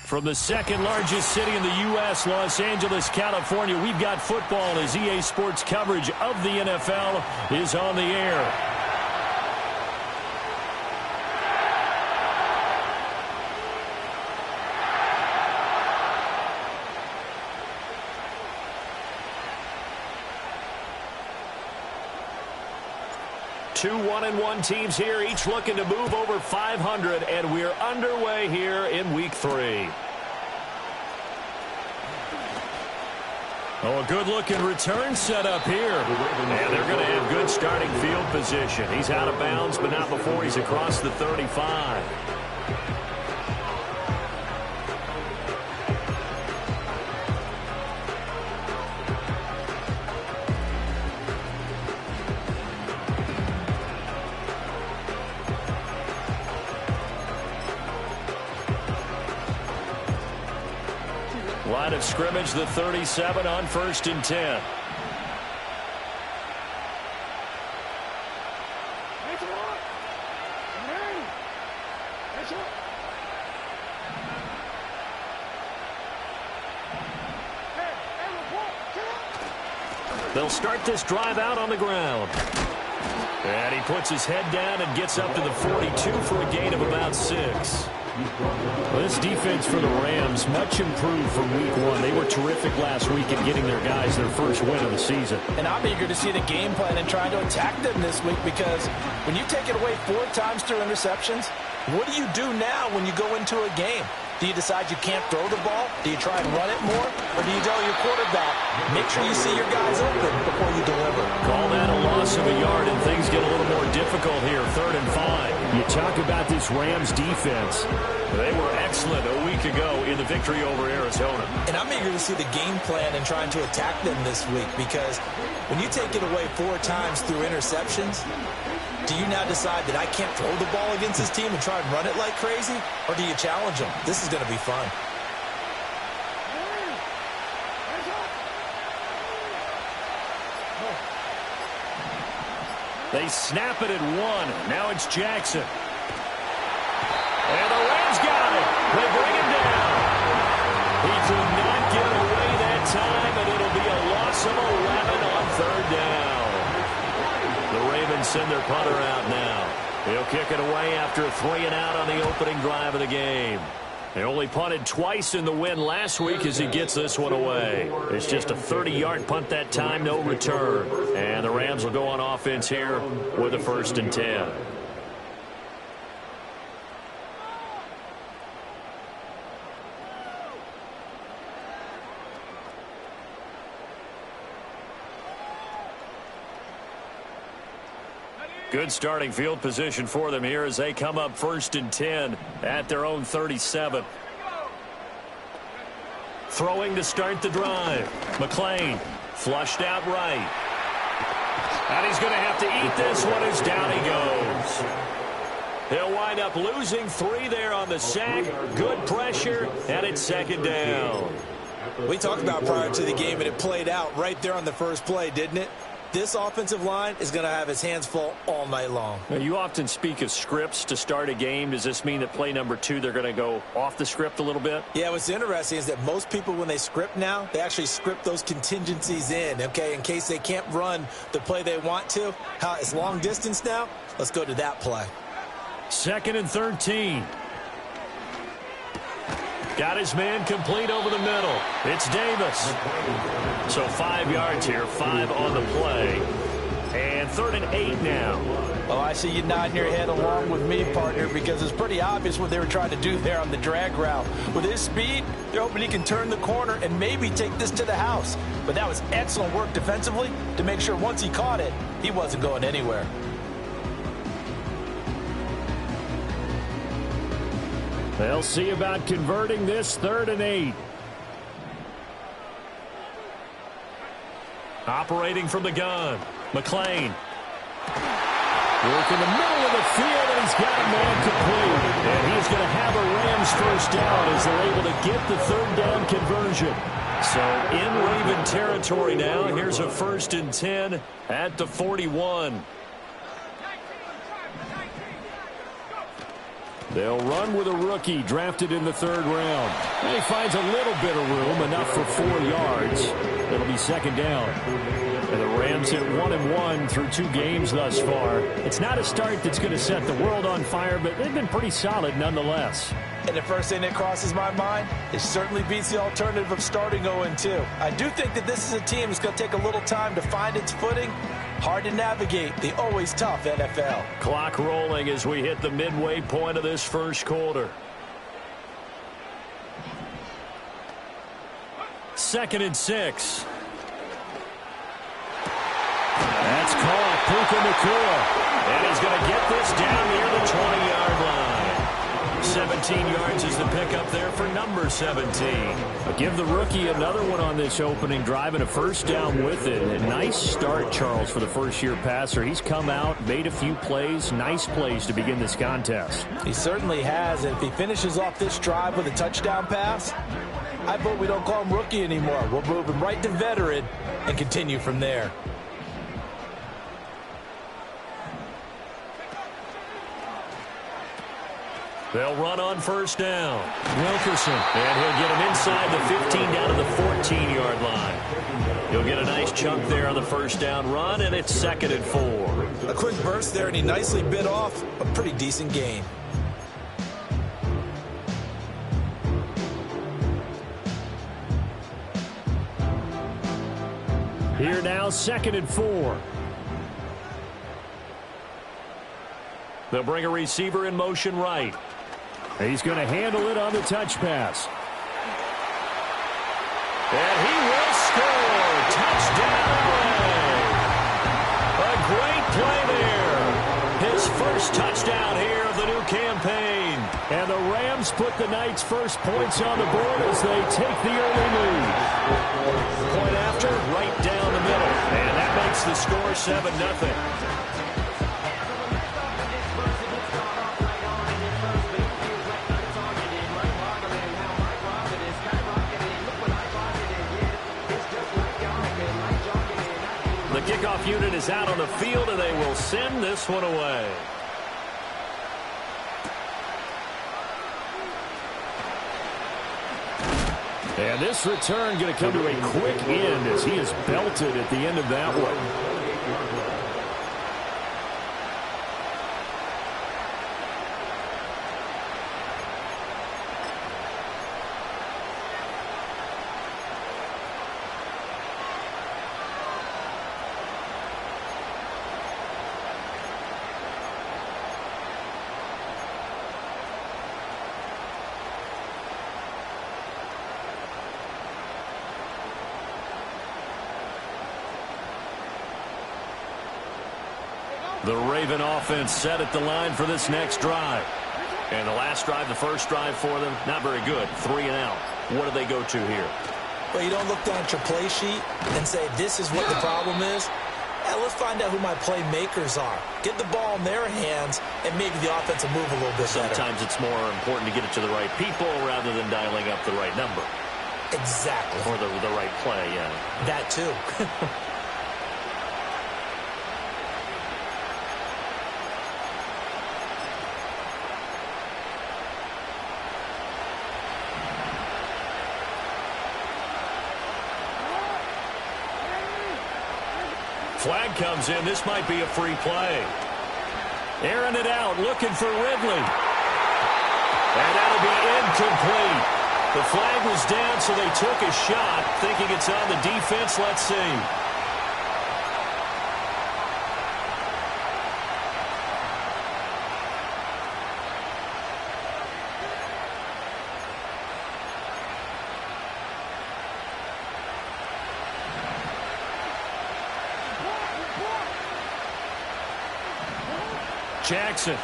From the second largest city in the U.S., Los Angeles, California, we've got football as EA Sports coverage of the NFL is on the air. Two 1-1 teams here, each looking to move over 500, and we're underway here in Week 3. Oh, a good-looking return set up here. And they're going to have good starting field position. He's out of bounds, but not before he's across the 35. Line of scrimmage, the 37 on 1st and 10. They'll start this drive out on the ground. And he puts his head down and gets up to the 42 for a gain of about 6. Well, this defense for the Rams, much improved from Week 1. They were terrific last week in getting their guys their first win of the season. And I'm eager to see the game plan and trying to attack them this week, because when you take it away 4 times through interceptions, what do you do now when you go into a game? Do you decide you can't throw the ball? Do you try and run it more? Or do you tell your quarterback, make sure you see your guys open before you deliver? Call that a loss of a yard, and things get a little more difficult here, 3rd and 5. You talk about this Rams defense. They were excellent a week ago in the victory over Arizona. And I'm eager to see the game plan and trying to attack them this week, because when you take it away 4 times through interceptions, do you now decide that I can't throw the ball against this team and try and run it like crazy? Or do you challenge them? This is going to be fun. They snap it at 1. Now it's Jackson. And the Rams got it. They bring him down. He could not get away that time, and it'll be a loss of 11 on 3rd down. The Ravens send their punter out now. He'll kick it away after a 3 and out on the opening drive of the game. They only punted twice in the win last week as he gets this one away. It's just a 30-yard punt that time, no return. And the Rams will go on offense here with a 1st and 10. Good starting field position for them here as they come up 1st and 10 at their own 37. Throwing to start the drive. McClain flushed out right. And he's going to have to eat this one as down he goes. He'll wind up losing 3 there on the sack. Good pressure, and it's 2nd down. We talked about prior to the game, and it played out right there on the first play, didn't it? This offensive line is going to have his hands full all night long. Now, you often speak of scripts to start a game. Does this mean that play number 2, they're going to go off the script a little bit? Yeah, what's interesting is that most people, when they script now, they actually script those contingencies in, okay, in case they can't run the play they want to. It's long distance now. Let's go to that play. 2nd and 13. Got his man complete over the middle. It's Davis. So 5 yards here, 5 on the play. And 3rd and 8 now. Oh, I see you nodding your head along with me, partner, because it's pretty obvious what they were trying to do there on the drag route. With his speed, they're hoping he can turn the corner and maybe take this to the house. But that was excellent work defensively to make sure once he caught it, he wasn't going anywhere. They'll see about converting this 3rd and 8. Operating from the gun. McClain. Work in the middle of the field, and he's got a man complete. And he's going to have a Rams 1st down as they're able to get the 3rd down conversion. So in Raven territory now. Here's a 1st and 10 at the 41. They'll run with a rookie drafted in the 3rd round. And he finds a little bit of room, enough for 4 yards. It'll be 2nd down. And the Rams hit 1-1 through 2 games thus far. It's not a start that's going to set the world on fire, but they've been pretty solid nonetheless. And the first thing that crosses my mind, it certainly beats the alternative of starting 0-2. I do think that this is a team that's going to take a little time to find its footing. Hard to navigate the always tough NFL. Clock rolling as we hit the midway point of this first quarter. 2nd and 6. That's caught. Puka Nacua. And he's going to get this down near the 20-yard line. 17 yards is the pickup there for number 17. But give the rookie another one on this opening drive and a first down with it. A nice start, Charles, for the first-year passer. He's come out, made a few plays, nice plays to begin this contest. He certainly has, and if he finishes off this drive with a touchdown pass, I vote we don't call him rookie anymore. We'll move him right to veteran and continue from there. They'll run on first down. Wilkerson. And he'll get him inside the 15 down to the 14-yard line. He'll get a nice chunk there on the first down run, and it's 2nd and 4. A quick burst there, and he nicely bit off a pretty decent gain. Here now, 2nd and 4. They'll bring a receiver in motion right. He's going to handle it on the touch pass. And he will score. Touchdown. A great play there. His first touchdown here of the new campaign. And the Rams put the Knights' first points on the board as they take the early lead. Point after, right down the middle. And that makes the score 7-0. The kickoff unit is out on the field, and they will send this one away. And this return going to come to a quick end as he is belted at the end of that one. The Raven offense set at the line for this next drive. And the last drive, the first drive for them, not very good. 3 and out. What do they go to here? Well, you don't look down at your play sheet and say, this is what the problem is. Let's find out who my playmakers are. Get the ball in their hands, and maybe the offense will move a little bit better. Sometimes it's more important to get it to the right people rather than dialing up the right number. Exactly. Or the right play, yeah. That too. Flag comes in. This might be a free play. Airing it out, looking for Ridley. And that'll be incomplete. The flag was down, so they took a shot, thinking it's on the defense. Let's see. Jackson.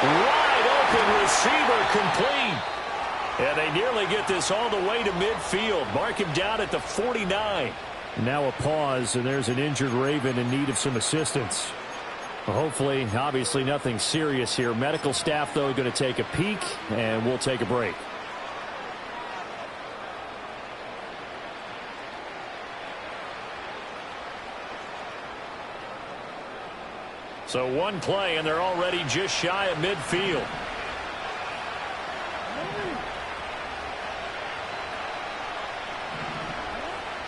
Wide open receiver complete. And they nearly get this all the way to midfield. Mark him down at the 49. Now a pause, and there's an injured Raven in need of some assistance. Well, hopefully, obviously nothing serious here. Medical staff, though, going to take a peek, and we'll take a break. So one play, and they're already just shy of midfield.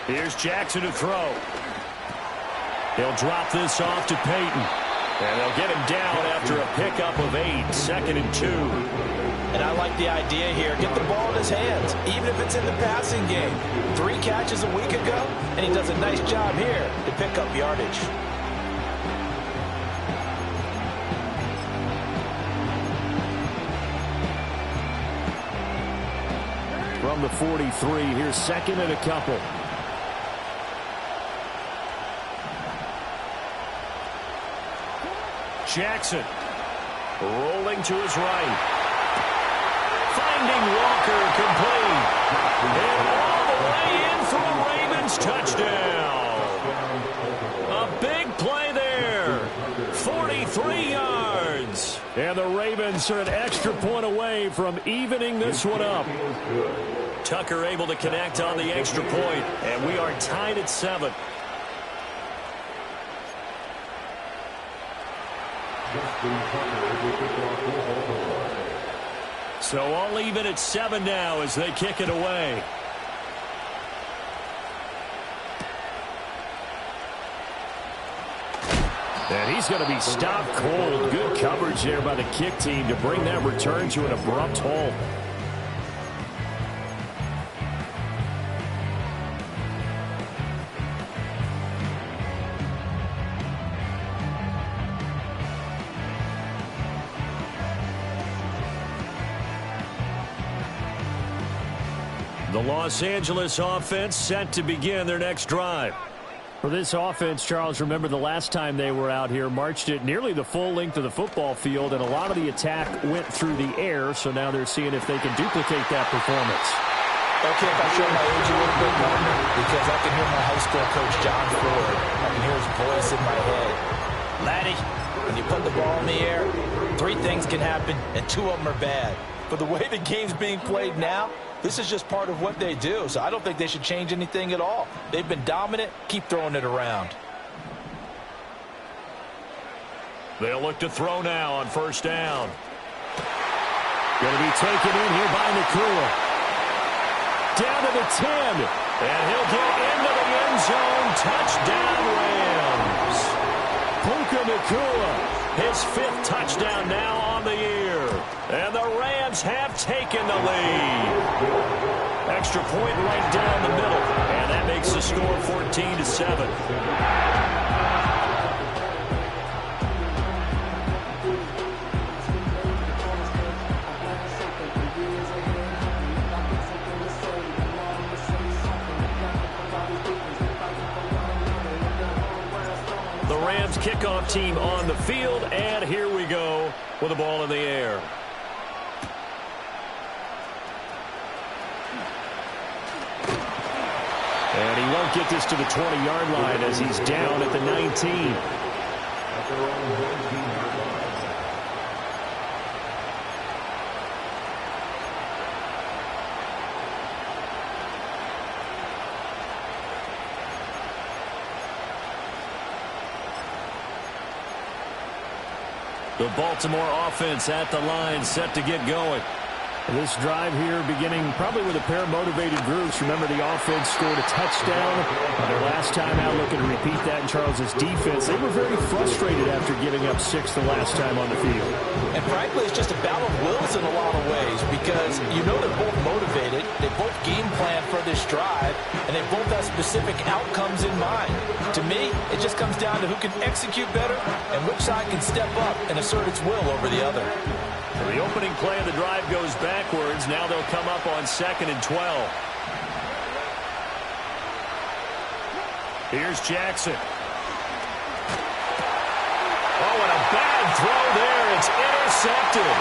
Here's Jackson to throw. He'll drop this off to Peyton. And they'll get him down after a pickup of 8, 2nd and 2. And I like the idea here. Get the ball in his hands, even if it's in the passing game. 3 catches a week ago, and he does a nice job here to pick up yardage. From the 43, here's 2nd and a couple. Jackson rolling to his right. Finding Walker complete. And all the way in for a Ravens touchdown. A big play there. 43 yards. And the Ravens are an extra point away from evening this one up. Tucker able to connect on the extra point, and we are tied at 7. So all even at 7 now as they kick it away. And he's going to be stopped cold. Good coverage there by the kick team to bring that return to an abrupt halt. The Los Angeles offense set to begin their next drive. For this offense, Charles, remember the last time they were out here, marched it nearly the full length of the football field, and a lot of the attack went through the air, so now they're seeing if they can duplicate that performance. Okay, if I show my age a little bit more, because I can hear my high school coach, John Ford. I can hear his voice in my head. Laddie, when you put the ball in the air, 3 things can happen, and 2 of them are bad. But the way the game's being played now, this is just part of what they do, so I don't think they should change anything at all. They've been dominant. Keep throwing it around. They'll look to throw now on 1st down. Going to be taken in here by Nakua. Down to the 10. And he'll get into the end zone. Touchdown, Rams. Puka Nakua, his 5th touchdown now on the year. And the Rams have taken the lead. Extra point right down the middle. And that makes the score 14-7. The Rams kickoff team on the field, and here we go with the ball in the air. And he won't get this to the 20-yard line as he's down at the 19. The Baltimore offense at the line, set to get going. This drive here beginning probably with a pair of motivated groups. Remember, the offense scored a touchdown their last time out, looking to repeat that in Charles's defense. They were very frustrated after giving up 6 the last time on the field. And frankly, it's just a battle of wills in a lot of ways, because you know they're both motivated, they both game plan for this drive, and they both have specific outcomes in mind. To me, it just comes down to who can execute better and which side can step up and assert its will over the other. The opening play of the drive goes backwards. Now they'll come up on 2nd and 12. Here's Jackson. Oh, and a bad throw there. It's intercepted.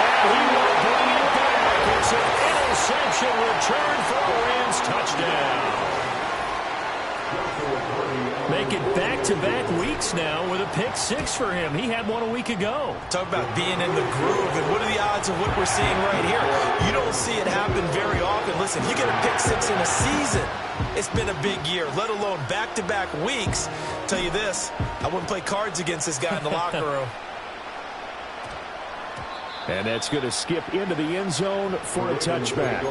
And he will bring it back. It's an interception return for a Rams touchdown. Make it back-to-back weeks now with a pick six for him. He had one a week ago. Talk about being in the groove, and what are the odds of what we're seeing right here? You don't see it happen very often. Listen, you get a pick six in a season, it's been a big year, let alone back-to-back weeks. Tell you this, I wouldn't play cards against this guy in the locker room. And that's going to skip into the end zone for a touchback.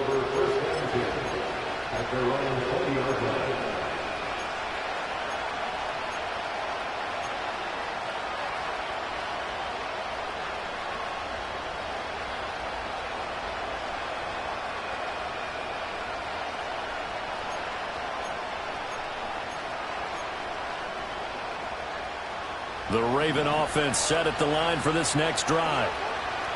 The Raven offense set at the line for this next drive.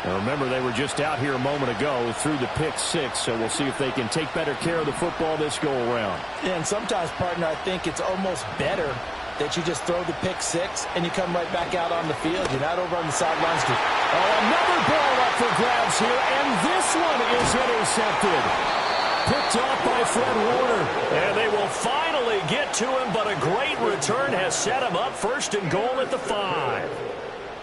Now remember, they were just out here a moment ago through the pick six, so we'll see if they can take better care of the football this go-around. Yeah, and sometimes, partner, I think it's almost better that you just throw the pick six and you come right back out on the field. You're not over on the sidelines. Another ball up for grabs here, and this one is intercepted. Picked off by Fred Warner. And they will finally get to him, but a great return has set him up first and goal at the 5.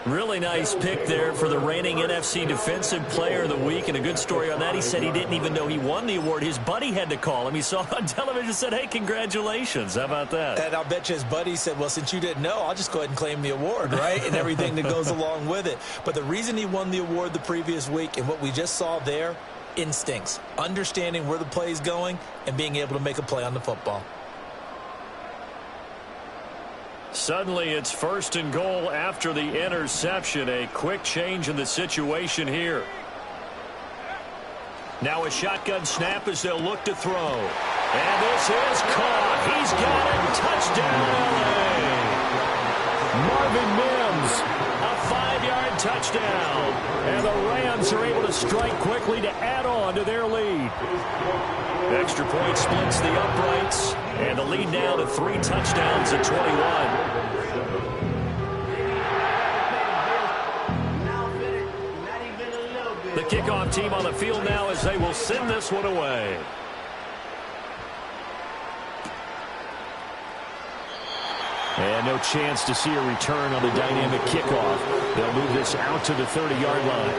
Really nice pick there for the reigning NFC Defensive Player of the Week. And a good story on that. He said he didn't even know he won the award. His buddy had to call him. He saw it on television and said, hey, congratulations. How about that? And I'll bet you his buddy said, well, since you didn't know, I'll just go ahead and claim the award, right? And everything that goes along with it. But the reason he won the award the previous week and what we just saw there, instincts, understanding where the play is going and being able to make a play on the football. Suddenly it's first and goal after the interception. A quick change in the situation here. Now a shotgun snap as they'll look to throw. And this is caught. He's got it. Touchdown, L.A. Marvin Mims, a 5-yard touchdown. And the Rams are able to strike quickly to add on to their lead. Extra point splits the uprights. And the lead now to 3 touchdowns at 21. The kickoff team on the field now as they will send this one away. And no chance to see a return on the dynamic kickoff. They'll move this out to the 30-yard line.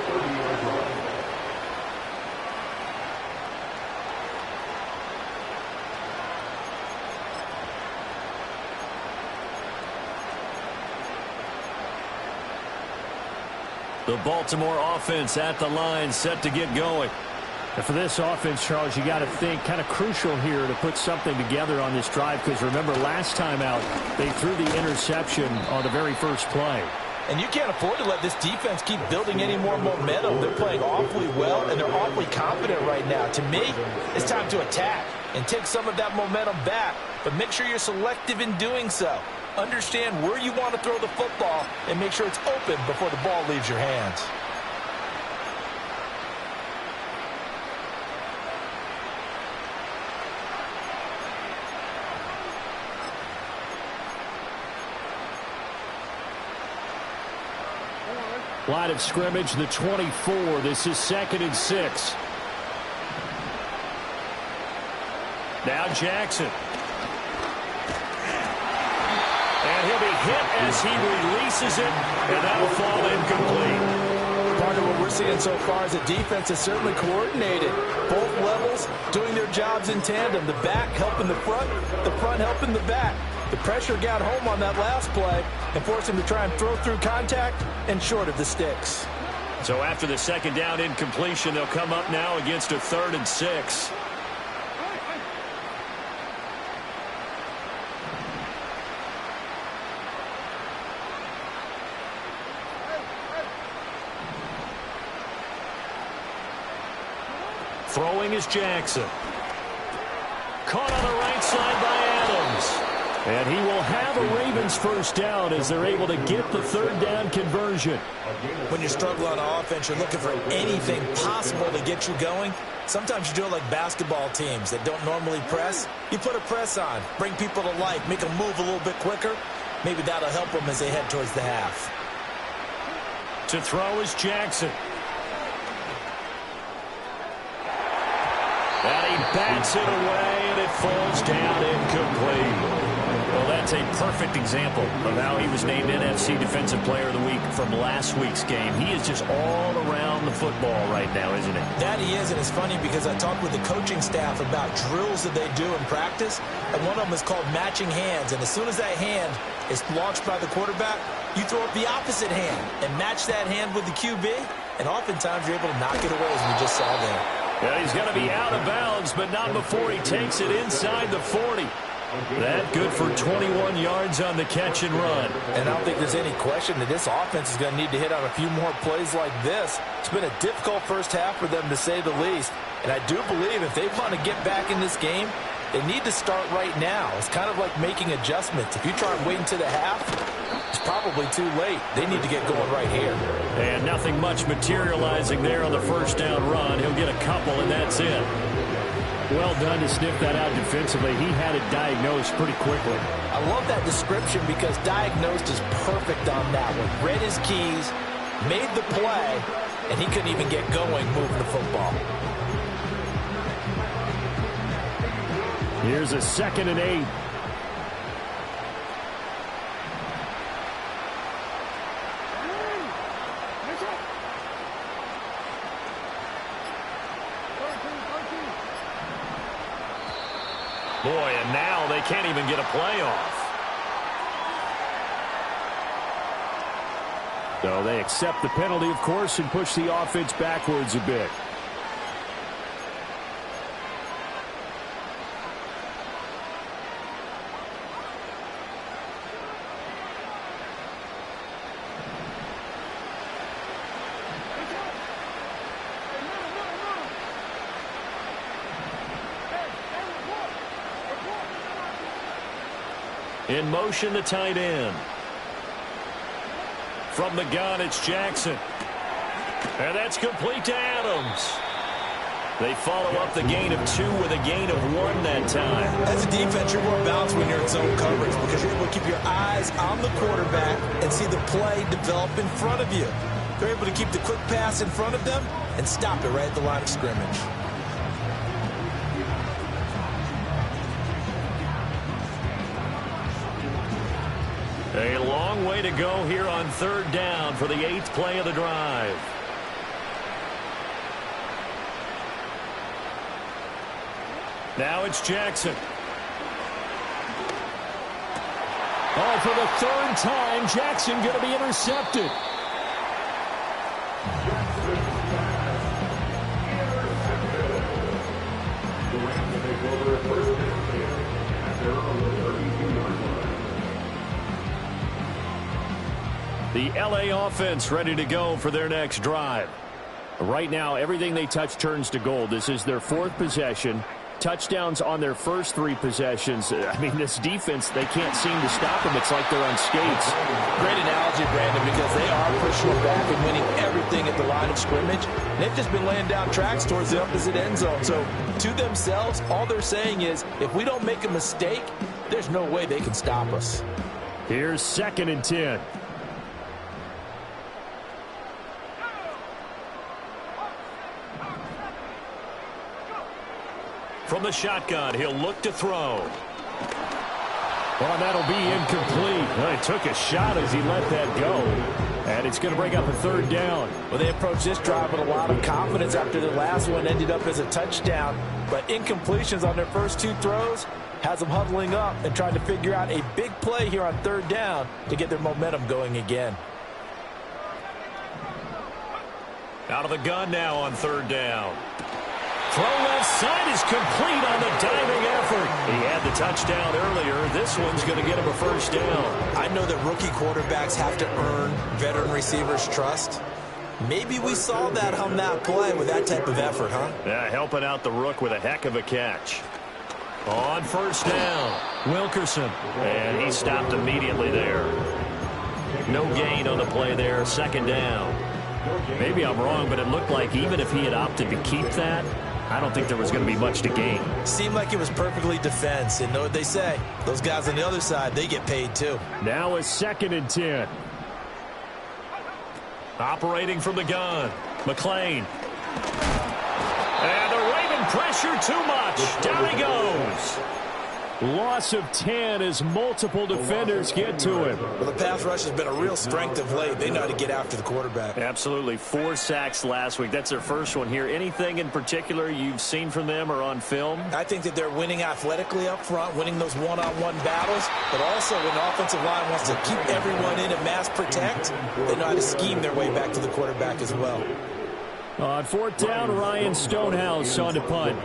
The Baltimore offense at the line, set to get going. And for this offense, Charles, you got to think kind of crucial here to put something together on this drive, because remember, last time out, they threw the interception on the very first play. And you can't afford to let this defense keep building any more momentum. They're playing awfully well, and they're awfully confident right now. To me, it's time to attack and take some of that momentum back, but make sure you're selective in doing so. Understand where you want to throw the football and make sure it's open before the ball leaves your hands. Line of scrimmage, the 24. This is 2nd and 6. Now Jackson. And he'll be hit as he releases it, and that'll fall incomplete. Part of what we're seeing so far is the defense is certainly coordinated. Both levels doing their jobs in tandem. The back helping the front helping the back. The pressure got home on that last play and forced him to try and throw through contact and short of the sticks. So after the second down incompletion, they'll come up now against a 3rd and 6. Throwing is Jackson. Caught on the right side by Adams. And he will have a Ravens first down as they're able to get the 3rd down conversion. When you struggle on offense, you're looking for anything possible to get you going. Sometimes you do it like basketball teams that don't normally press. You put a press on, bring people to life, make them move a little bit quicker. Maybe that'll help them as they head towards the half. To throw is Jackson. And he bats it away, and it falls down incomplete. That's a perfect example of how he was named NFC Defensive Player of the Week from last week's game. He is just all around the football right now, isn't it? That he is, and it's funny because I talked with the coaching staff about drills that they do in practice, and one of them is called matching hands. And as soon as that hand is launched by the quarterback, you throw up the opposite hand and match that hand with the QB, and oftentimes you're able to knock it away, as we just saw there. Yeah, he's going to be out of bounds, but not before he takes it inside the 40. That good for 21 yards on the catch and run. And I don't think there's any question that this offense is going to need to hit on a few more plays like this. It's been a difficult first half for them, to say the least. And I do believe if they want to get back in this game, they need to start right now. It's kind of like making adjustments. If you try and wait until the half, it's probably too late. They need to get going right here. And nothing much materializing there on the first down run. He'll get a couple, and that's it. Well done to sniff that out defensively. He had it diagnosed pretty quickly. I love that description because diagnosed is perfect on that one. Read his keys, made the play, and he couldn't even get going moving the football. Here's a 2nd and 8. Boy, and now they can't even get a play off. So they accept the penalty, of course, and push the offense backwards a bit. In motion, the tight end. From the gun, it's Jackson. And that's complete to Adams. They follow up the gain of 2 with a gain of 1 that time. As a defense, you're more balanced when you're in zone coverage because you're able to keep your eyes on the quarterback and see the play develop in front of you. They're able to keep the quick pass in front of them and stop it right at the line of scrimmage. A long way to go here on 3rd down for the 8th play of the drive. Now it's Jackson. Oh, for the 3rd time, Jackson going to be intercepted. The LA offense ready to go for their next drive. Right now, everything they touch turns to gold. This is their 4th possession. Touchdowns on their first 3 possessions. I mean, this defense, they can't seem to stop them. It's like they're on skates. Great analogy, Brandon, because they are pushing them back and winning everything at the line of scrimmage. They've just been laying down tracks towards the opposite end zone. So, to themselves, all they're saying is, if we don't make a mistake, there's no way they can stop us. Here's 2nd and 10. From the shotgun, he'll look to throw. Well, that'll be incomplete. Well, he took a shot as he let that go. And it's going to bring up a 3rd down. Well, they approached this drive with a lot of confidence after the last one ended up as a touchdown. But incompletions on their first 2 throws has them huddling up and trying to figure out a big play here on 3rd down to get their momentum going again. Out of the gun now on 3rd down. Throw left side is complete on the diving effort. He had the touchdown earlier. This one's going to get him a 1st down. I know that rookie quarterbacks have to earn veteran receivers' trust. Maybe we saw that on that play with that type of effort, huh? Yeah, helping out the rook with a heck of a catch. On 1st down, Wilkerson. And he stopped immediately there. No gain on the play there, 2nd down. Maybe I'm wrong, but it looked like even if he had opted to keep that, I don't think there was going to be much to gain. Seemed like it was perfectly defense. And know what they say? Those guys on the other side, they get paid too. Now a 2nd and 10. Operating from the gun, McLean. And the Raven pressure too much. Down he goes. Loss of 10 as multiple defenders get to him. Well, the pass rush has been a real strength of late. They know how to get after the quarterback. Absolutely. 4 sacks last week. That's their first one here. Anything in particular you've seen from them or on film? I think that they're winning athletically up front, winning those one-on-one battles, but also when the offensive line wants to keep everyone in and mass protect, they know how to scheme their way back to the quarterback as well. On 4th down, Ryan Stonehouse on to punt.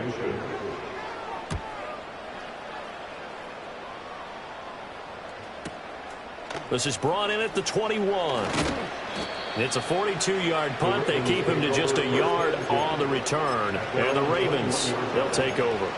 This is brought in at the 21. It's a 42-yard punt. They keep him to just a yard on the return. And the Ravens, they'll take over.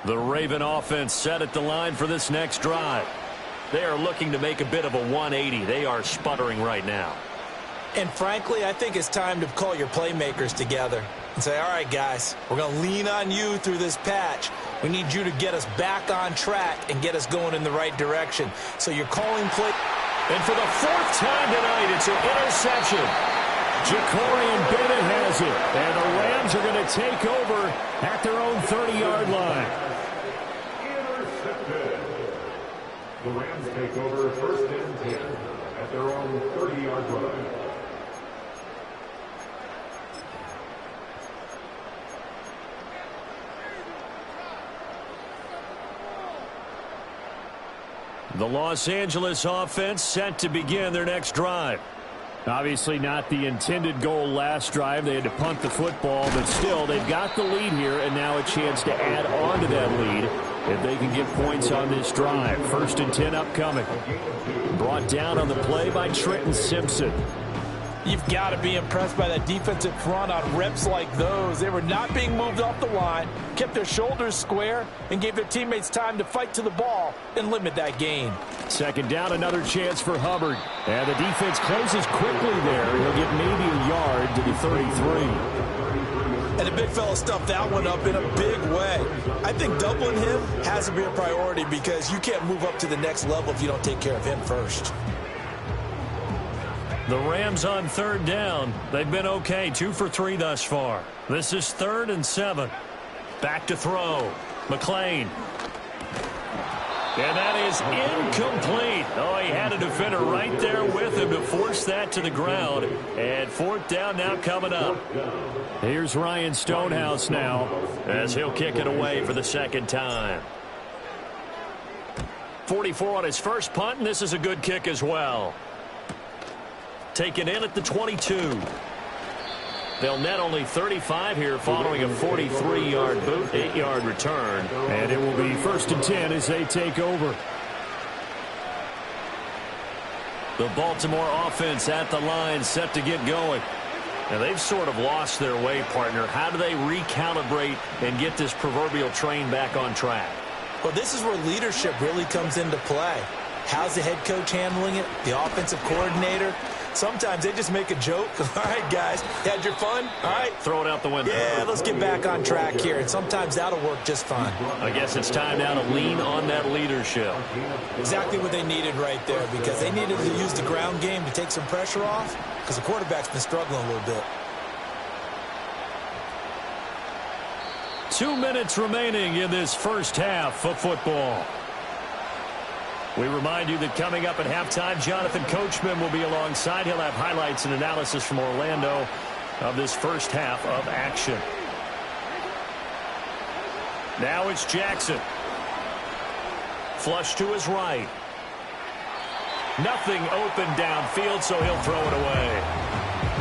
The Raven offense set at the line for this next drive. They are looking to make a bit of a 180. They are sputtering right now. And frankly, I think it's time to call your playmakers together and say, all right, guys, we're going to lean on you through this patch. We need you to get us back on track and get us going in the right direction. So you're calling play. And for the 4th time tonight, it's an interception. Jacorian Bennett has it. And the Rams are going to take over at their own 30-yard line. Intercepted. The Rams take over 1st and 10 at their own 30-yard line. The Los Angeles offense set to begin their next drive. Obviously not the intended goal last drive. They had to punt the football, but still they've got the lead here and now a chance to add on to that lead if they can get points on this drive. 1st and 10 upcoming. Brought down on the play by Trenton Simpson. You've got to be impressed by that defensive front on reps like those. They were not being moved off the line, kept their shoulders square, and gave their teammates time to fight to the ball and limit that gain. 2nd down, another chance for Hubbard. And the defense closes quickly there. He'll get maybe a yard to the 33. And the big fella stuffed that one up in a big way. I think doubling him has to be a priority because you can't move up to the next level if you don't take care of him first. The Rams on third down. They've been okay, 2 for 3 thus far. This is 3rd and 7. Back to throw. McLean. And that is incomplete. Oh, he had a defender right there with him to force that to the ground. And 4th down now coming up. Here's Ryan Stonehouse now as he'll kick it away for the 2nd time. 44 on his first punt, and this is a good kick as well. Taken in at the 22. They'll net only 35 here following a 43-yard boot, 8-yard return. And it will be 1st and 10 as they take over. The Baltimore offense at the line set to get going. Now they've sort of lost their way, partner. How do they recalibrate and get this proverbial train back on track? Well, this is where leadership really comes into play. How's the head coach handling it? The offensive coordinator? Sometimes they just make a joke. All right, guys, had your fun? All right. Throw it out the window. Yeah, let's get back on track here. And sometimes that'll work just fine. I guess it's time now to lean on that leadership. Exactly what they needed right there, because they needed to use the ground game to take some pressure off, because the quarterback's been struggling a little bit. 2 minutes remaining in this first half of football. We remind you that coming up at halftime, Jonathan Coachman will be alongside. He'll have highlights and analysis from Orlando of this first half of action. Now it's Jackson. Flush to his right. Nothing open downfield, so he'll throw it away.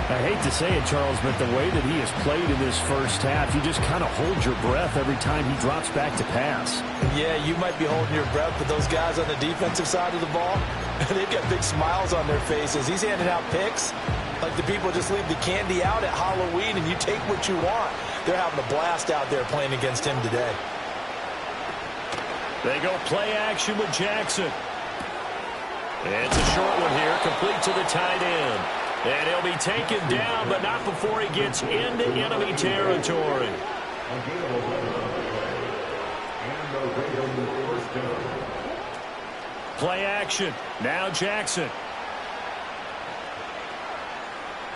I hate to say it, Charles, but the way that he has played in this first half, you just kind of hold your breath every time he drops back to pass. Yeah, you might be holding your breath, but those guys on the defensive side of the ball, they've got big smiles on their faces. He's handing out picks like the people just leave the candy out at Halloween and you take what you want. They're having a blast out there playing against him today. They go play action with Jackson. It's a short one here, complete to the tight end. And he'll be taken down, but not before he gets into enemy territory. Play action. Now Jackson.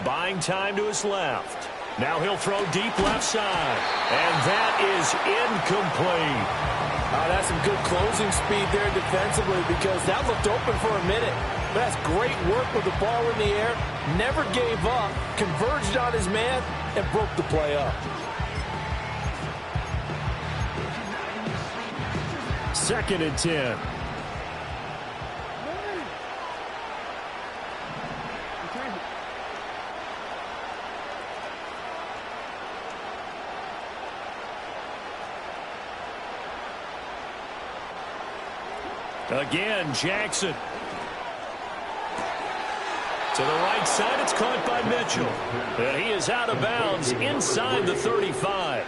Buying time to his left. Now he'll throw deep left side. And that is incomplete. Oh, that's some good closing speed there defensively, because that looked open for a minute. But that's great work with the ball in the air. Never gave up, converged on his man, and broke the play up. 2nd and 10. Again, Jackson. To the right side, it's caught by Mitchell. And he is out of bounds inside the 35.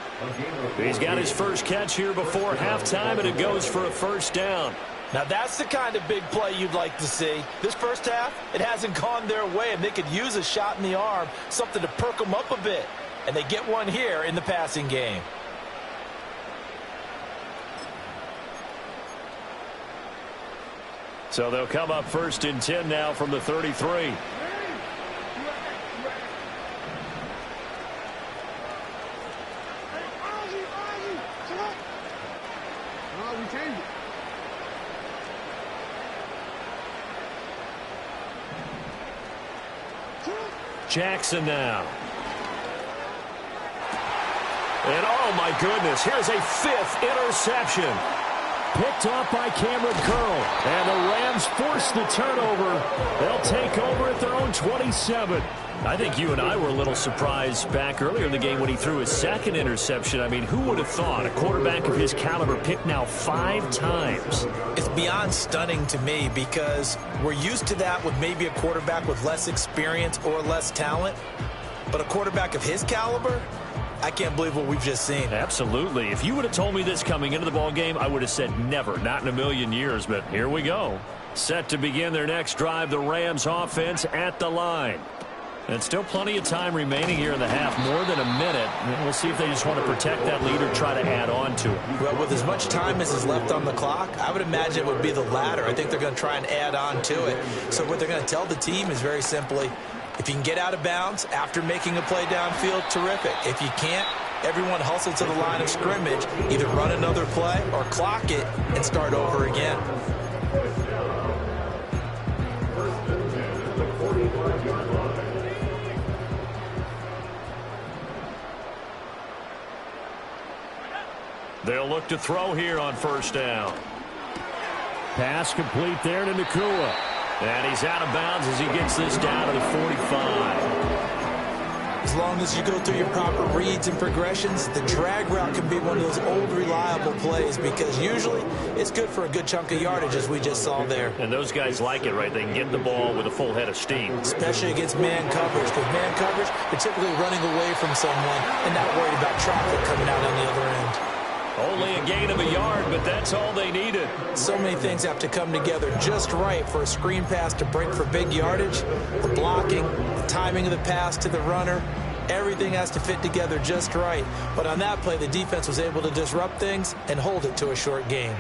He's got his first catch here before halftime, and it goes for a 1st down. Now, that's the kind of big play you'd like to see. This first half, it hasn't gone their way, and they could use a shot in the arm, something to perk them up a bit. And they get one here in the passing game. So they'll come up 1st and 10 now from the 33. Jackson now. And oh my goodness, here's a 5th interception. Picked off by Cameron Curl. And the Rams force the turnover. They'll take over at their own 27. I think you and I were a little surprised back earlier in the game when he threw his 2nd interception. I mean, who would have thought a quarterback of his caliber picked now 5 times? It's beyond stunning to me, because we're used to that with maybe a quarterback with less experience or less talent. But a quarterback of his caliber, I can't believe what we've just seen. Absolutely. If you would have told me this coming into the ballgame, I would have said never, not in a million years. But here we go. Set to begin their next drive, the Rams offense at the line. And still plenty of time remaining here in the half, more than a minute. And we'll see if they just want to protect that lead or try to add on to it. Well, with as much time as is left on the clock, I would imagine it would be the latter. I think they're going to try and add on to it. So what they're going to tell the team is very simply, if you can get out of bounds after making a play downfield, terrific. If you can't, everyone hustle to the line of scrimmage, either run another play or clock it and start over again. They'll look to throw here on first down. Pass complete there to Nakua. And he's out of bounds as he gets this down to the 45. As long as you go through your proper reads and progressions, the drag route can be one of those old reliable plays because usually it's good for a good chunk of yardage, as we just saw there. And those guys like it, right? They can get the ball with a full head of steam. Especially against man coverage, because man coverage, they're typically running away from someone and not worried about traffic coming out on the other end. Only a gain of a yard, but that's all they needed. So many things have to come together just right for a screen pass to break for big yardage. The blocking, the timing of the pass to the runner, everything has to fit together just right. But on that play, the defense was able to disrupt things and hold it to a short gain.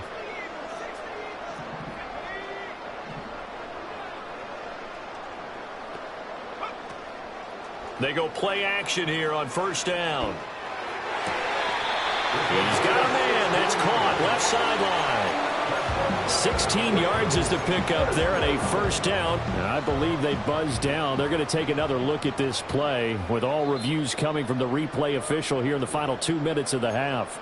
They go play action here on first down. He's got a man. That's caught. Left sideline. 16 yards is the pickup there and a first down. And I believe they buzzed down. They're going to take another look at this play with all reviews coming from the replay official here in the final 2 minutes of the half.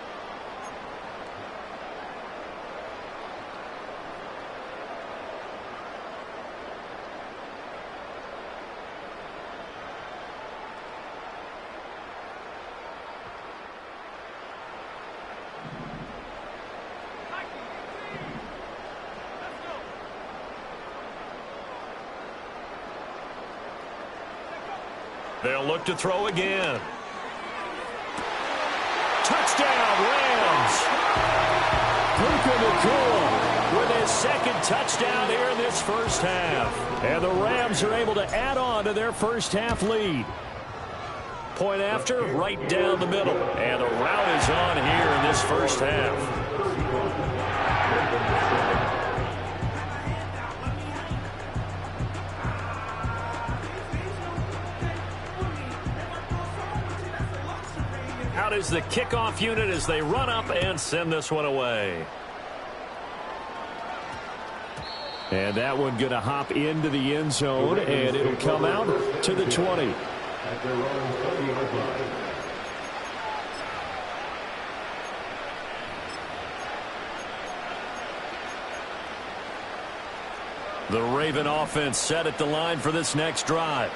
They'll look to throw again. Touchdown, Rams. Puka Nakua With his second touchdown here in this first half. And the Rams are able to add on to their first half lead. Point after, right down the middle. And the route is on here in this first half. Out is the kickoff unit as they run up and send this one away. And that one going to hop into the end zone, and it'll come out to the 20. At their own 20-yard line. The Raven offense set at the line for this next drive.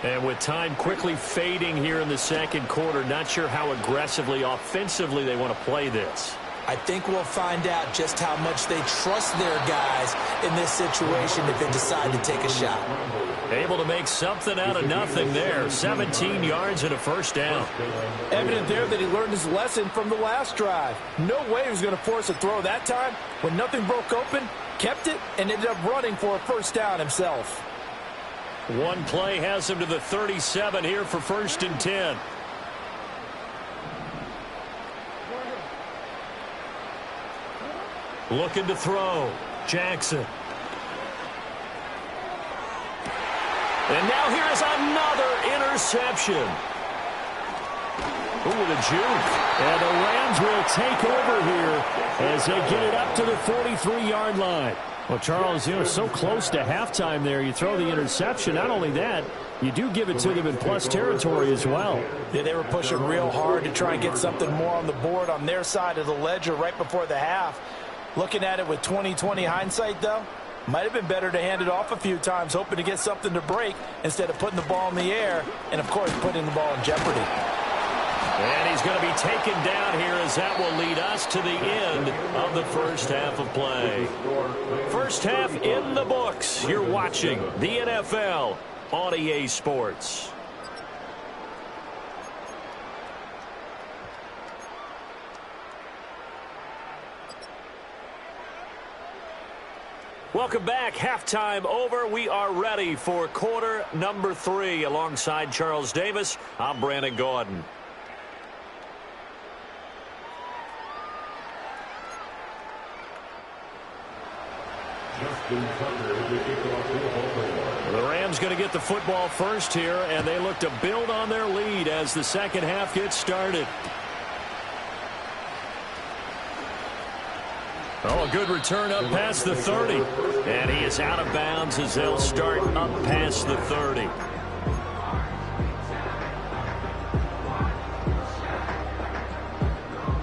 And with time quickly fading here in the second quarter, not sure how aggressively, offensively they want to play this. I think we'll find out just how much they trust their guys in this situation if they decide to take a shot. Able to make something out of nothing there. 17 yards and a first down. Evident there that he learned his lesson from the last drive. No way he was going to force a throw that time. When nothing broke open, kept it, and ended up running for a first down himself. One play has him to the 37 here for 1st and 10. Looking to throw. Jackson. And now here is another interception. Ooh, with a juke. And the Rams will take over here as they get it up to the 43-yard line. Well, Charles, so close to halftime there. You throw the interception. Not only that, you do give it to them in plus territory as well. Yeah, they were pushing real hard to try and get something more on the board on their side of the ledger right before the half. Looking at it with 20/20 hindsight, though, might have been better to hand it off a few times, hoping to get something to break instead of putting the ball in the air and, of course, putting the ball in jeopardy. And he's going to be taken down here as that will lead us to the end of the first half of play. First half in the books. You're watching the NFL on EA Sports. Welcome back. Halftime over. We are ready for quarter number 3. Alongside Charles Davis, I'm Brandon Gordon. The Rams going to get the football first here, and they look to build on their lead as the second half gets started. Oh, a good return up past the 30. And he is out of bounds as they'll start up past the 30.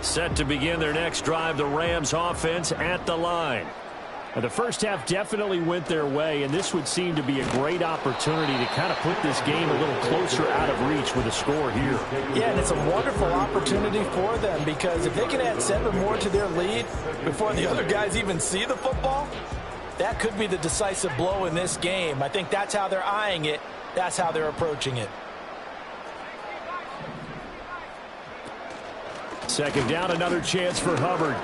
Set to begin their next drive, the Rams offense at the line. The first half definitely went their way, and this would seem to be a great opportunity to kind of put this game a little closer out of reach with a score here. Yeah, and it's a wonderful opportunity for them because if they can add 7 more to their lead before the other guys even see the football, that could be the decisive blow in this game. I think that's how they're eyeing it. That's how they're approaching it. Second down, another chance for Hubbard.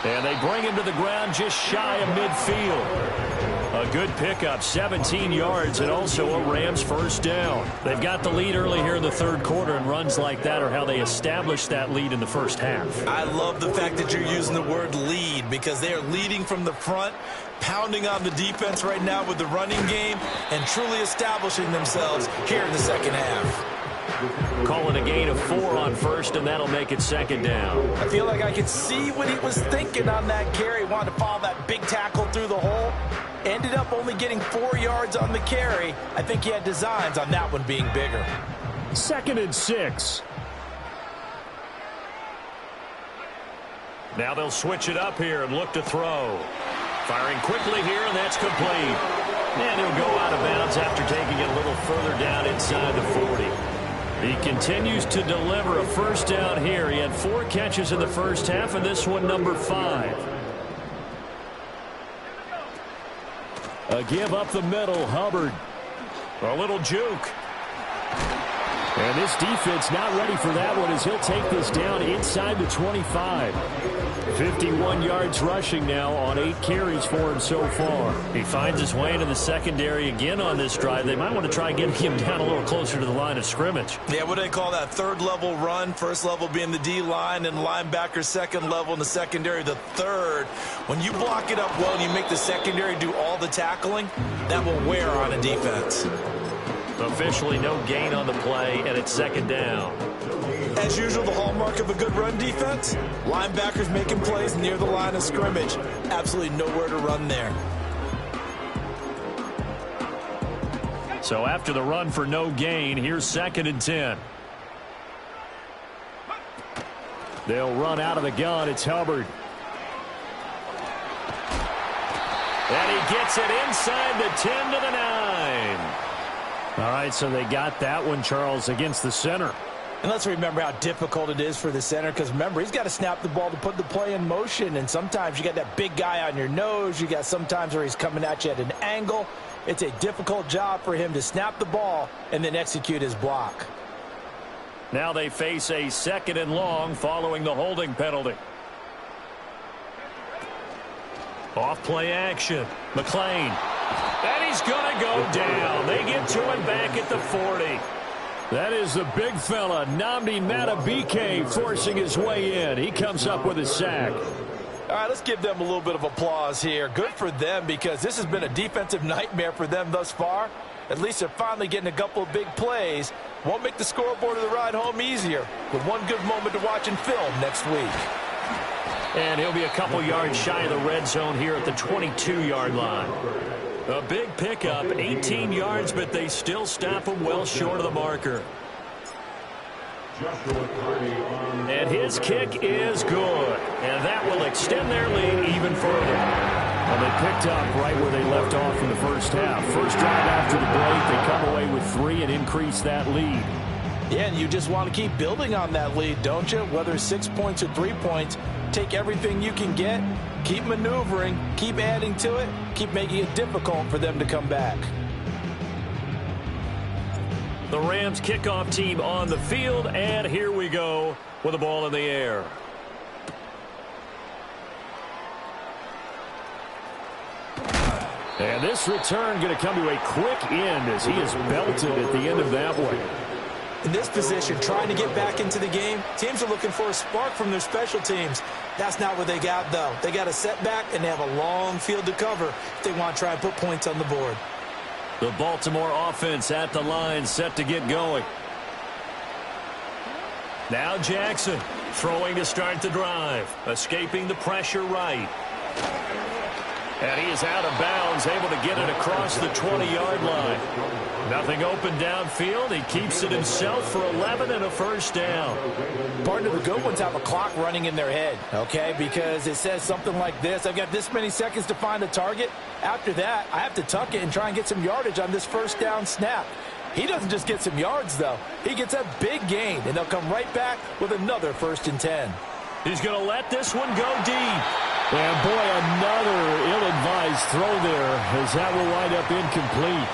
And they bring him to the ground just shy of midfield. A good pickup, 17 yards, and also a Rams first down. They've got the lead early here in the third quarter, and runs like that are how they establish that lead in the first half. I love the fact that you're using the word lead because they are leading from the front, pounding on the defense right now with the running game, and truly establishing themselves here in the second half. Calling a gain of 4 on first, and that'll make it second down. I feel like I could see what he was thinking on that carry. Wanted to follow that big tackle through the hole. Ended up only getting 4 yards on the carry. I think he had designs on that one being bigger. 2nd and 6. Now they'll switch it up here and look to throw. Firing quickly here, and that's complete. And he'll go out of bounds after taking it a little further down inside the 40. He continues to deliver a first down here. He had 4 catches in the first half, and this one number 5. A give up the middle, Hubbard. A little juke. And this defense not ready for that one as he'll take this down inside the 25. 51 yards rushing now on 8 carries for him so far. He finds his way into the secondary again on this drive. They might want to try getting him down a little closer to the line of scrimmage. Yeah, what do they call that? Third level run. First level being the D-line and linebacker. Second level in the secondary, the third. When you block it up well and you make the secondary do all the tackling, that will wear on a defense. Officially no gain on the play, and it's second down. As usual, the hallmark of a good run defense, linebackers making plays near the line of scrimmage. Absolutely nowhere to run there. So after the run for no gain, here's 2nd and 10. They'll run out of the gun. It's Hubbard. And he gets it inside the 10 to the 9. All right, so they got that one, Charles, against the center. And let's remember how difficult it is for the center because, remember, he's got to snap the ball to put the play in motion. And sometimes you got that big guy on your nose. You got sometimes where he's coming at you at an angle. It's a difficult job for him to snap the ball and then execute his block. Now they face a 2nd and long following the holding penalty. Off play action. McLean. And he's going to go down. They get to him back at the 40. That is the big fella, Nnamdi Madubuike, forcing his way in. He comes up with a sack. All right, let's give them a little bit of applause here. Good for them because this has been a defensive nightmare for them thus far. At least they're finally getting a couple of big plays. Won't make the scoreboard of the ride home easier, but one good moment to watch in film next week. And he'll be a couple yards shy of the red zone here at the 22-yard line. A big pickup, 18 yards, but they still stop him well short of the marker. And his kick is good. And that will extend their lead even further. And they picked up right where they left off in the first half. First drive after the break, they come away with 3 and increase that lead. Yeah, and you just want to keep building on that lead, don't you? Whether it's 6 points or 3 points, take everything you can get, keep maneuvering, keep adding to it, keep making it difficult for them to come back. The Rams kickoff team on the field, and here we go with the ball in the air. And this return going to come to a quick end as he is belted at the end of that one. In this position, trying to get back into the game, teams are looking for a spark from their special teams. That's not what they got, though. They got a setback, and they have a long field to cover if they want to try and put points on the board. The Baltimore offense at the line, set to get going. Now Jackson throwing to start the drive, escaping the pressure right. And he is out of bounds, able to get it across the 20-yard line. Nothing open downfield. He keeps it himself for 11 and a first down. Part of the good ones have a clock running in their head, okay, because it says something like this. I've got this many seconds to find a target. After that, I have to tuck it and try and get some yardage on this first down snap. He doesn't just get some yards, though. He gets a big gain, and they'll come right back with another 1st and 10. He's going to let this one go deep. And, boy, another ill-advised throw there as that will wind up incomplete.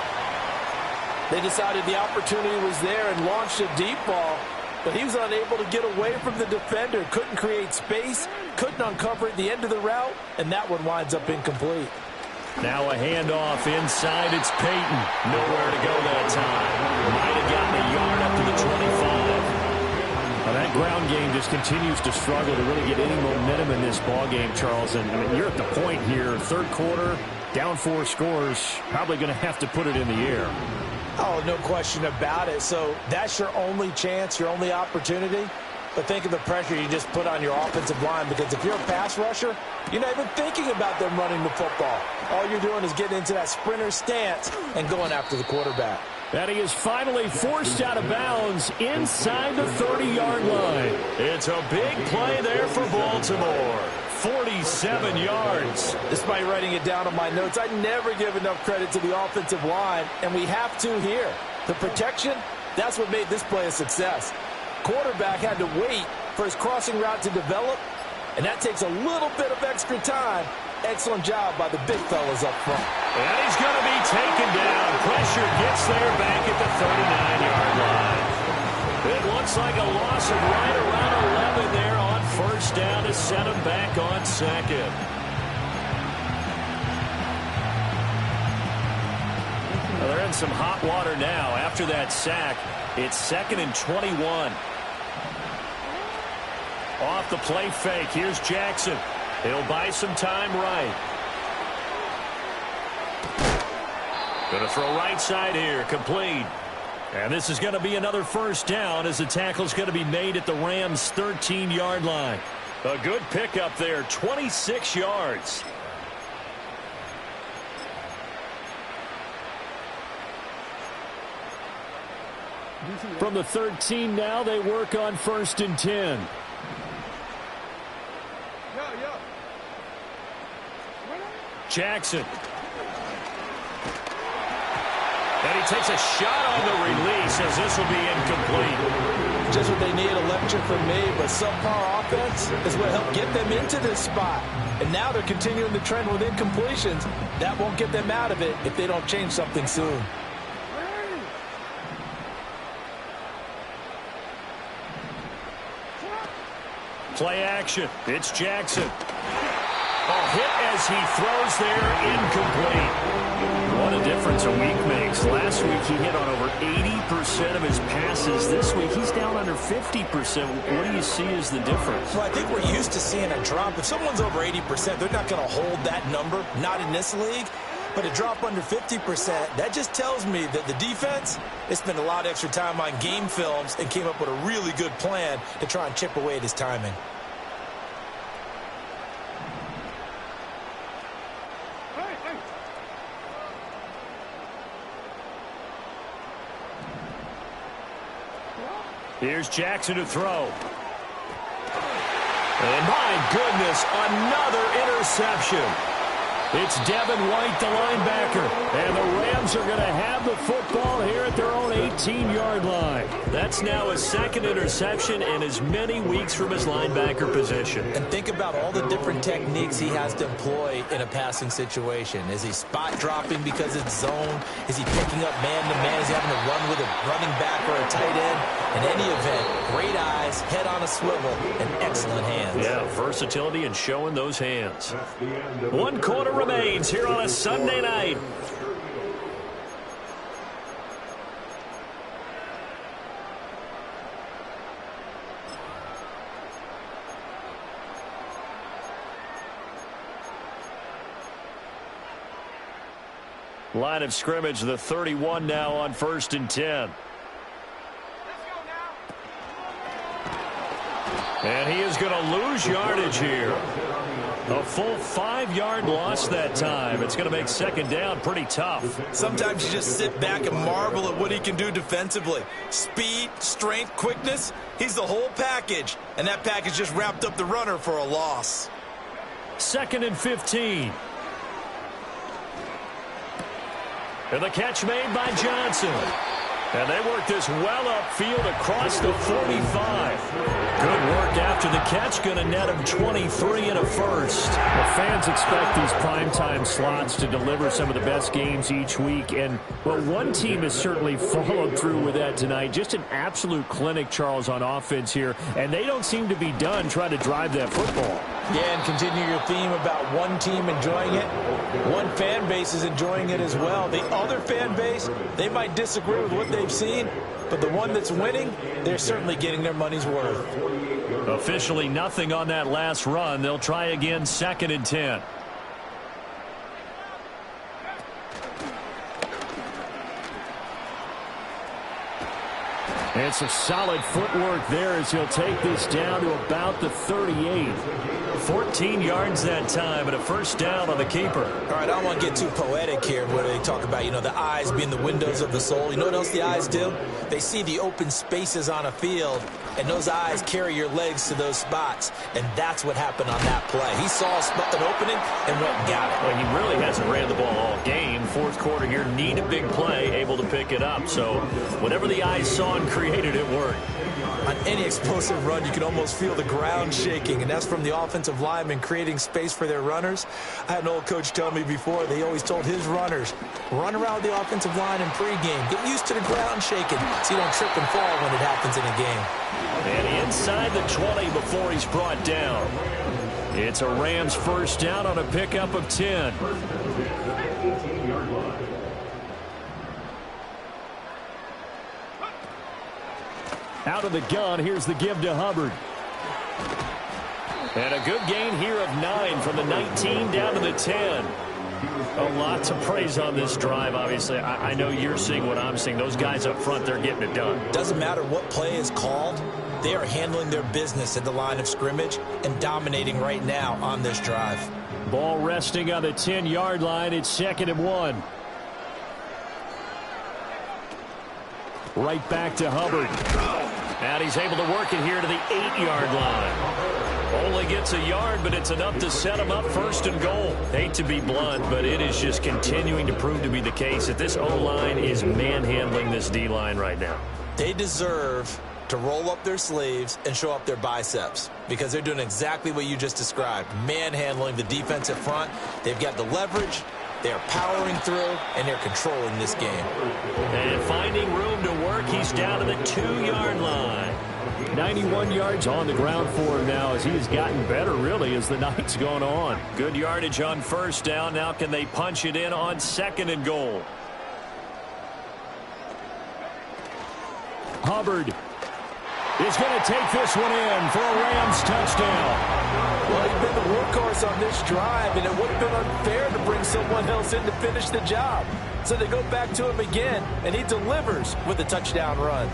They decided the opportunity was there and launched a deep ball, but he was unable to get away from the defender, couldn't create space, couldn't uncover at the end of the route, and that one winds up incomplete. Now a handoff inside. It's Peyton. Nowhere to go that time. Might have gotten a yard up to the 25. Now that ground game just continues to struggle to really get any momentum in this ball game, Charles. And I mean, you're at the point here, 3rd quarter, down 4 scores, probably going to have to put it in the air. Oh, no question about it. So that's your only chance, your only opportunity. But think of the pressure you just put on your offensive line, because if you're a pass rusher, you're not even thinking about them running the football. All you're doing is getting into that sprinter stance and going after the quarterback. And he is finally forced out of bounds inside the 30-yard line. It's a big play there for Baltimore. 47 yards. Despite writing it down on my notes, I never give enough credit to the offensive line, and we have to here. The protection, that's what made this play a success. Quarterback had to wait for his crossing route to develop, and that takes a little bit of extra time. Excellent job by the big fellas up front. And he's going to be taken down. Pressure gets there back at the 39-yard line. It looks like a loss of right around 11 there on 1st down to set him back on 2nd. Well, they're in some hot water now. After that sack, it's 2nd and 21. Off the play fake, here's Jackson. He'll buy some time right. Going to throw right side here, complete. And this is going to be another 1st down as the tackle's going to be made at the Rams' 13-yard line. A good pickup there, 26 yards. From the 13 now, they work on 1st and 10. Jackson. And he takes a shot on the release as this will be incomplete. Just what they need, a lecture from me, but subpar offense is what helped get them into this spot. And now they're continuing the trend with incompletions. That won't get them out of it if they don't change something soon. Play action. It's Jackson. A hit as he throws there, incomplete. What a difference a week makes. Last week he hit on over 80% of his passes. This week he's down under 50%. What do you see as the difference? Well, I think we're used to seeing a drop. If someone's over 80%, they're not going to hold that number, not in this league. But a drop under 50%, that just tells me that the defense, they spent a lot of extra time on game films and came up with a really good plan to try and chip away at his timing. Here's Jackson to throw. And my goodness, another interception. It's Devin White, the linebacker. And the Rams are going to have the football here at their own 18-yard line. That's now his 2nd interception in as many weeks from his linebacker position. And think about all the different techniques he has to employ in a passing situation. Is he spot dropping because it's zone? Is he picking up man-to-man? Is he having to run with a running back or a tight end? In any event, great eyes. eyes, head on a swivel, and excellent hands. Yeah, versatility and showing those hands. 1 quarter remains here on a Sunday night. Line of scrimmage, the 31 now on 1st and 10. And he is going to lose yardage here. A full 5-yard loss that time. It's going to make 2nd down pretty tough. Sometimes you just sit back and marvel at what he can do defensively. Speed, strength, quickness. He's the whole package. And that package just wrapped up the runner for a loss. 2nd and 15. And the catch made by Johnson. And they work this well upfield across the 45. Good work after the catch. Going to net him 23 and a first. Well, fans expect these primetime slots to deliver some of the best games each week. And, well, one team has certainly followed through with that tonight. Just an absolute clinic, Charles, on offense here. And they don't seem to be done trying to drive that football. Yeah, and continue your theme about one team enjoying it. One fan base is enjoying it as well. The other fan base, they might disagree with what they've seen, but the one that's winning, they're certainly getting their money's worth. Officially nothing on that last run. They'll try again 2nd and 10. And some solid footwork there as he'll take this down to about the 38. 14 yards that time and a first down on the keeper. All right, I don't want to get too poetic here where they talk about, the eyes being the windows of the soul. You know what else the eyes do? They see the open spaces on a field, and those eyes carry your legs to those spots, and that's what happened on that play. He saw an opening and went and got it. Well, he really hasn't ran the ball all game. 4th quarter here, need a big play, able to pick it up. So whatever the eyes saw and created, it worked. On any explosive run, you can almost feel the ground shaking, and that's from the offensive linemen creating space for their runners. I had an old coach tell me before, they always told his runners, run around the offensive line in pregame. Get used to the ground shaking so you don't trip and fall when it happens in a game. And inside the 20 before he's brought down. It's a Rams first down on a pickup of 10. Out of the gun, here's the give to Hubbard. And a good gain here of 9 from the 19 down to the 10. A lot to praise on this drive, obviously. I know you're seeing what I'm seeing. Those guys up front, they're getting it done. Doesn't matter what play is called. They are handling their business at the line of scrimmage and dominating right now on this drive. Ball resting on the 10-yard line. It's 2nd and 1. Right back to Hubbard. And he's able to work it here to the 8-yard line. Only gets a yard, but it's enough to set him up 1st and goal. Hate to be blunt, but it is just continuing to prove to be the case that this O-line is manhandling this D-line right now. They deserve to roll up their sleeves and show up their biceps because they're doing exactly what you just described, manhandling the defensive front. They've got the leverage. They're powering through, and they're controlling this game. And finding room to work, he's down to the 2-yard line. 91 yards on the ground for him now as he's gotten better, really, as the night's gone on. Good yardage on first down. Now can they punch it in on 2nd and goal? Hubbard is going to take this one in for a Rams touchdown. Well, he's been the workhorse on this drive, and it would have been unfair to bring someone else in to finish the job. So they go back to him again, and he delivers with a touchdown run.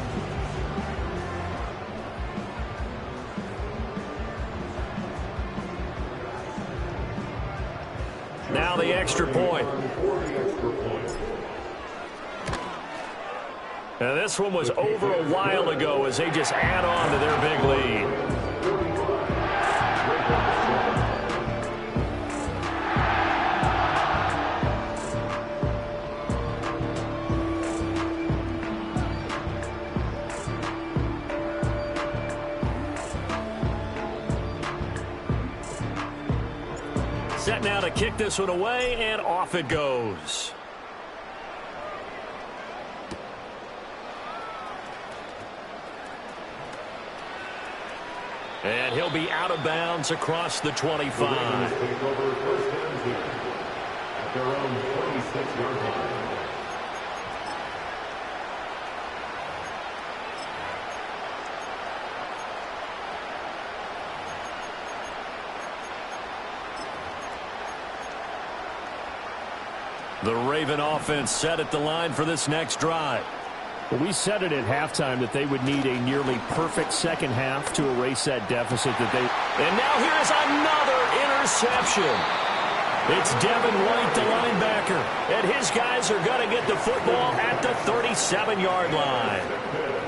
Now the extra point. Now this one was over a while ago as they just add on to their big lead. Set now to kick this one away, and off it goes. And he'll be out of bounds across the 25. The Ravens take over first down here at their own 26-yard line. The Raven offense set at the line for this next drive. Well, we said it at halftime that they would need a nearly perfect second half to erase that deficit that they... And now here is another interception. It's Devin White, the linebacker, and his guys are going to get the football at the 37-yard line.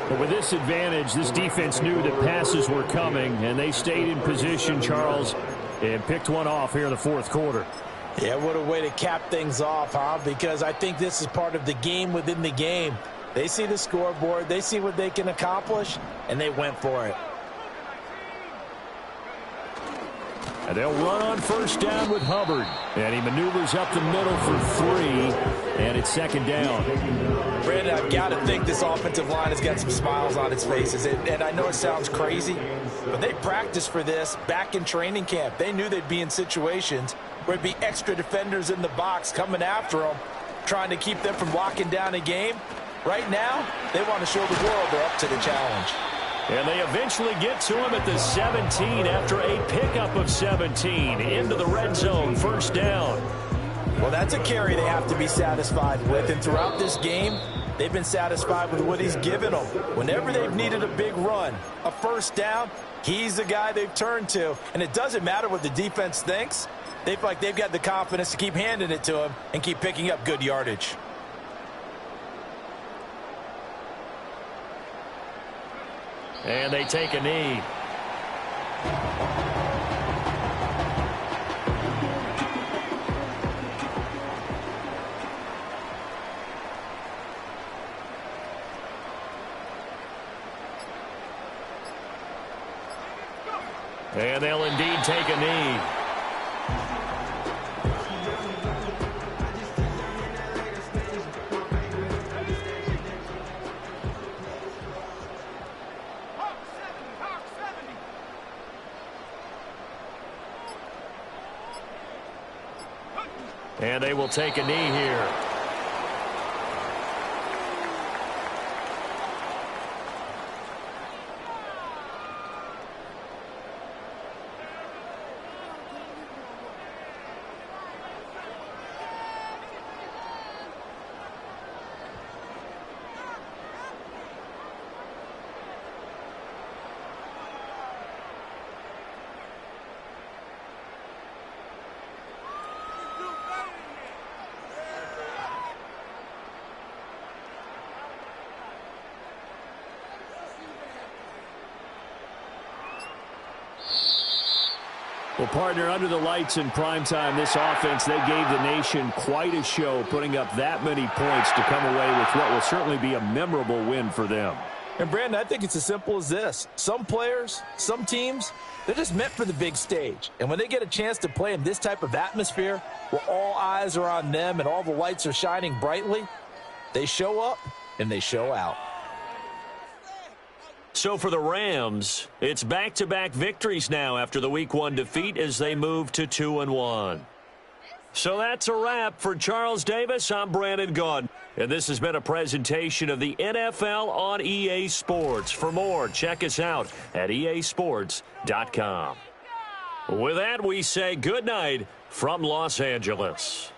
But with this advantage, this defense knew that passes were coming, and they stayed in position, Charles, and picked one off here in the fourth quarter. Yeah, what a way to cap things off, huh? Because I think this is part of the game within the game. They see the scoreboard, they see what they can accomplish, and they went for it. And they'll run on first down with Hubbard. And he maneuvers up the middle for 3, and it's second down. Brandon, I've got to think this offensive line has got some smiles on its faces. And I know it sounds crazy, but they practiced for this back in training camp. They knew they'd be in situations where it'd be extra defenders in the box coming after them, trying to keep them from locking down a game. Right now, they want to show the world they're up to the challenge. And they eventually get to him at the 17 after a pickup of 17 into the red zone, first down. Well, that's a carry they have to be satisfied with. And throughout this game, they've been satisfied with what he's given them. Whenever they've needed a big run, a first down, he's the guy they've turned to. And it doesn't matter what the defense thinks. They feel like they've got the confidence to keep handing it to him and keep picking up good yardage. And they take a knee. And they'll indeed take a knee. And they will take a knee here. Well, partner, under the lights in primetime, this offense, they gave the nation quite a show, putting up that many points to come away with what will certainly be a memorable win for them. And, Brandon, I think it's as simple as this. Some players, some teams, they're just meant for the big stage. And when they get a chance to play in this type of atmosphere, where all eyes are on them and all the lights are shining brightly, they show up and they show out. So for the Rams, it's back-to-back victories now after the Week 1 defeat as they move to 2-1. So that's a wrap for Charles Davis. I'm Brandon Gaudin, and this has been a presentation of the NFL on EA Sports. For more, check us out at easports.com. With that, we say good night from Los Angeles.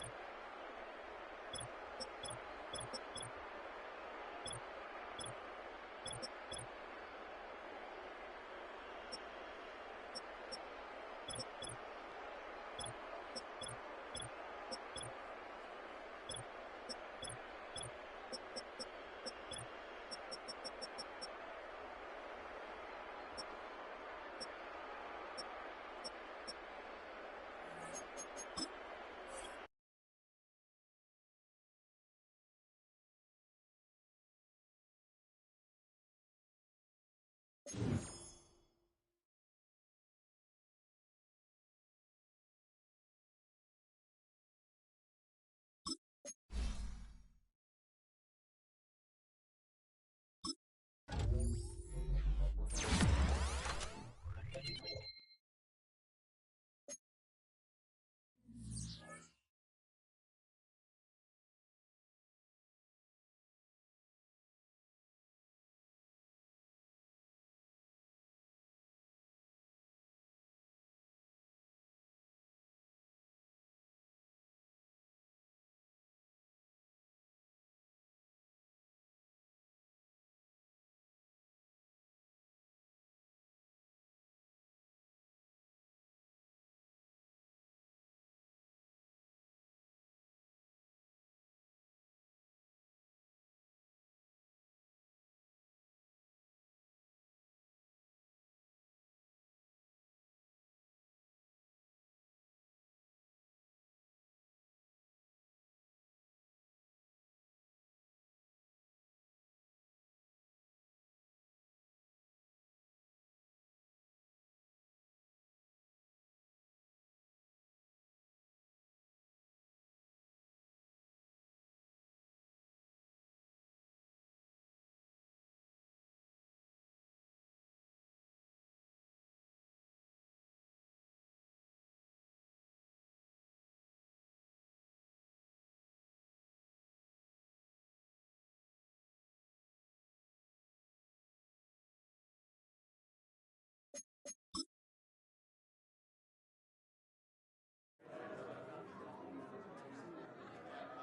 you